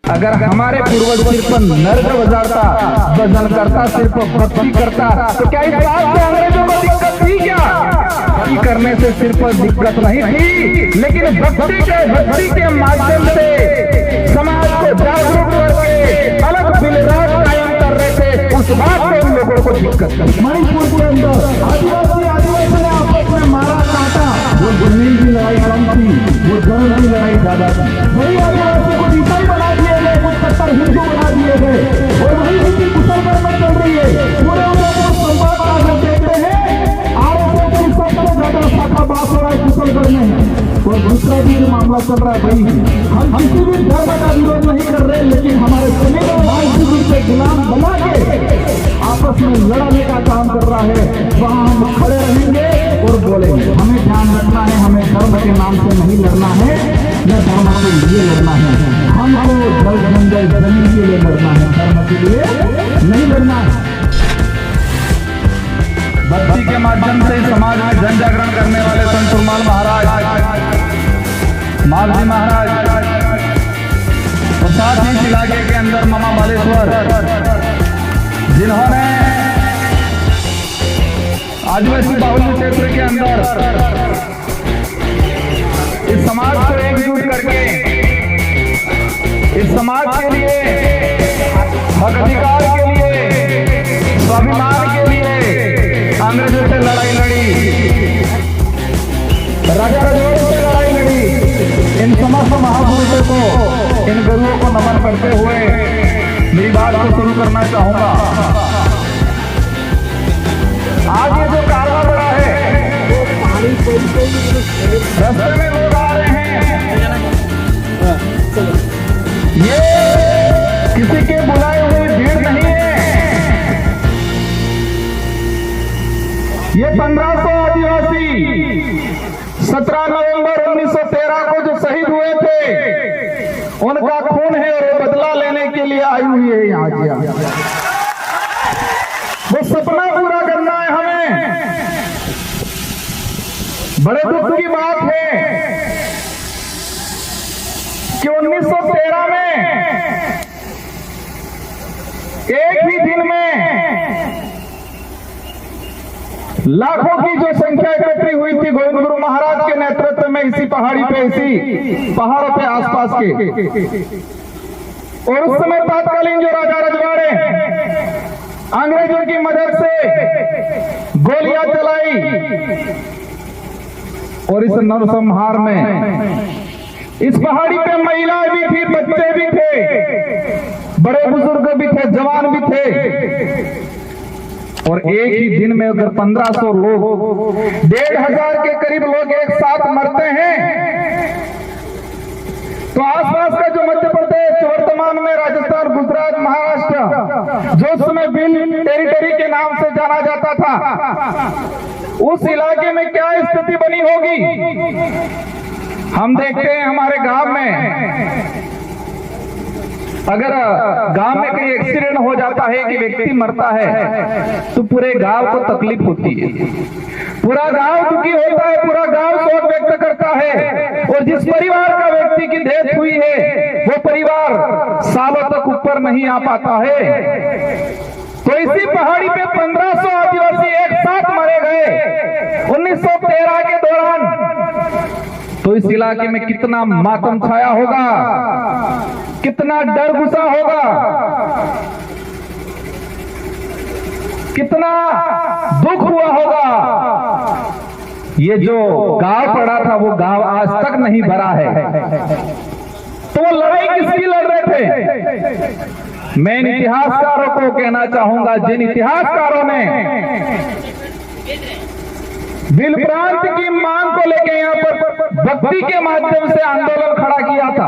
अगर हमारे पूर्वज सिर्फ नर्द बजाता, भजन करता, सिर्फ भक्ति करता, तो क्या इस बात से अंग्रेजों को दिक्कत थी क्या? भक्ति करने से सिर्फ दिक्कत नहीं थी, लेकिन भक्ति के माध्यम से समाज को जागरूक करके अलग बिलराज कायम कर रहे थे। उस बात से उन लोगों को दिक्कत थी। मणिपुर के अंदर आदिवासी ने आपस में मारा काटा, वो जमीन की लड़ाई कम थी, वो जंग की लड़ाई ज्यादा थी। वही आदिवासी को ईसाई बना दिए गए, कुछ कट्टर हिंदू बना दिए गए, और वही हिंदी कुशलकर्म चल रही है। पूरे संवाद का अगर देखते हैं, आरएसएस की सबसे ज्यादा शाखा बांसवाड़ा कुशलकर्म है, और दूसरा भी जो मामला चल रहा है वही है। हम किसी भी धर्म का विरोध नहीं कर रहे, लेकिन हमारे सभी को से गुलाम बना के आपस में लड़ाने का काम कर रहा है, वहाँ हम खड़े रहेंगे और बोलेंगे। हमें ध्यान रखना है, हमें धर्म के नाम से नहीं लड़ना है, न धर्म के लिए लड़ना है। हमको जल जंगल जमीन के लिए लड़ना है, धर्म के लिए नहीं लड़ना है। भक्ति के माध्यम से समाज में जन जागरण करने वाले संत सुरमाल महाराज, मालवी महाराज, और साथ ही इस इलाके के अंदर मामा बालेश्वर, जिन्होंने आदिवासी बाहुल्य क्षेत्र के अंदर इस समाज को एकजुट करके इस समाज के लिए, हक अधिकार के लिए, स्वाभिमान के लिए अंग्रेजों से लड़ाई लड़ी, राजा रजवाड़ों से लड़ाई लड़ी। इन समस्त महापुरुषों को, इन गुरुओं को नमन करते हुए मेरी बात को शुरू करना चाहूंगा। आज ये जो कारवा बड़ा है, रास्ते में लोग आ रहे हैं, ये किसी के बुलाए हुए भीड़ नहीं है। ये 1500 आदिवासी 17 नवंबर 1913 को जो शहीद हुए थे, उनका खून है और बदला लेने के लिए आई हुई है यहाँ की। वो सपना पूरा करना है हमें। बड़े दुख की बात है कि 1913 में एक ही दिन में लाखों की जो संख्या इकट्ठी हुई थी गोविंद गुरु महाराज के नेतृत्व में, इसी पहाड़ी पे, इसी पहाड़ों पे आसपास के। और उस समय तत्कालीन जो राजा रजवाड़े अंग्रेजों की मदद से गोलियां चलाई, और इस नरसंहार में इस पहाड़ी पे महिलाएं भी थी, बच्चे भी थे, बड़े बुजुर्ग भी थे, जवान भी थे। और एक ही दिन में अगर 1500 लोग, 1500 के करीब लोग एक साथ मरते हैं, तो आसपास का जो मध्य प्रदेश, वर्तमान में राजस्थान, गुजरात, महाराष्ट्र, जो उस समय बिल टेरिटरी के नाम से जाना जाता था, उस इलाके में क्या स्थिति बनी होगी। हम देखते हैं हमारे गांव में, अगर गांव में कोई एक्सीडेंट हो जाता है कि व्यक्ति मरता है, तो पूरे गांव को तकलीफ होती है, पूरा गांव दुखी होता है, पूरा गांव शोक व्यक्त करता है। और जिस परिवार का व्यक्ति की डेथ हुई है, वो परिवार सालों तक ऊपर नहीं आ पाता है। तो इसी पहाड़ी पे 1500 आदिवासी एक साथ मारे गए 1913 के दौरान। तो इस इलाके में कितना मातम छाया होगा, कितना डर घुसा होगा, कितना दुख हुआ होगा। ये जो गांव पड़ा था, वो गांव आज तक नहीं भरा है। तो वो लड़ाई किसकी लड़ रहे थे? मैं इन इतिहासकारों को कहना चाहूंगा, जिन इतिहासकारों ने बिल प्रांत की मांग को लेकर यहाँ पर भक्ति के माध्यम से आंदोलन खड़ा किया था,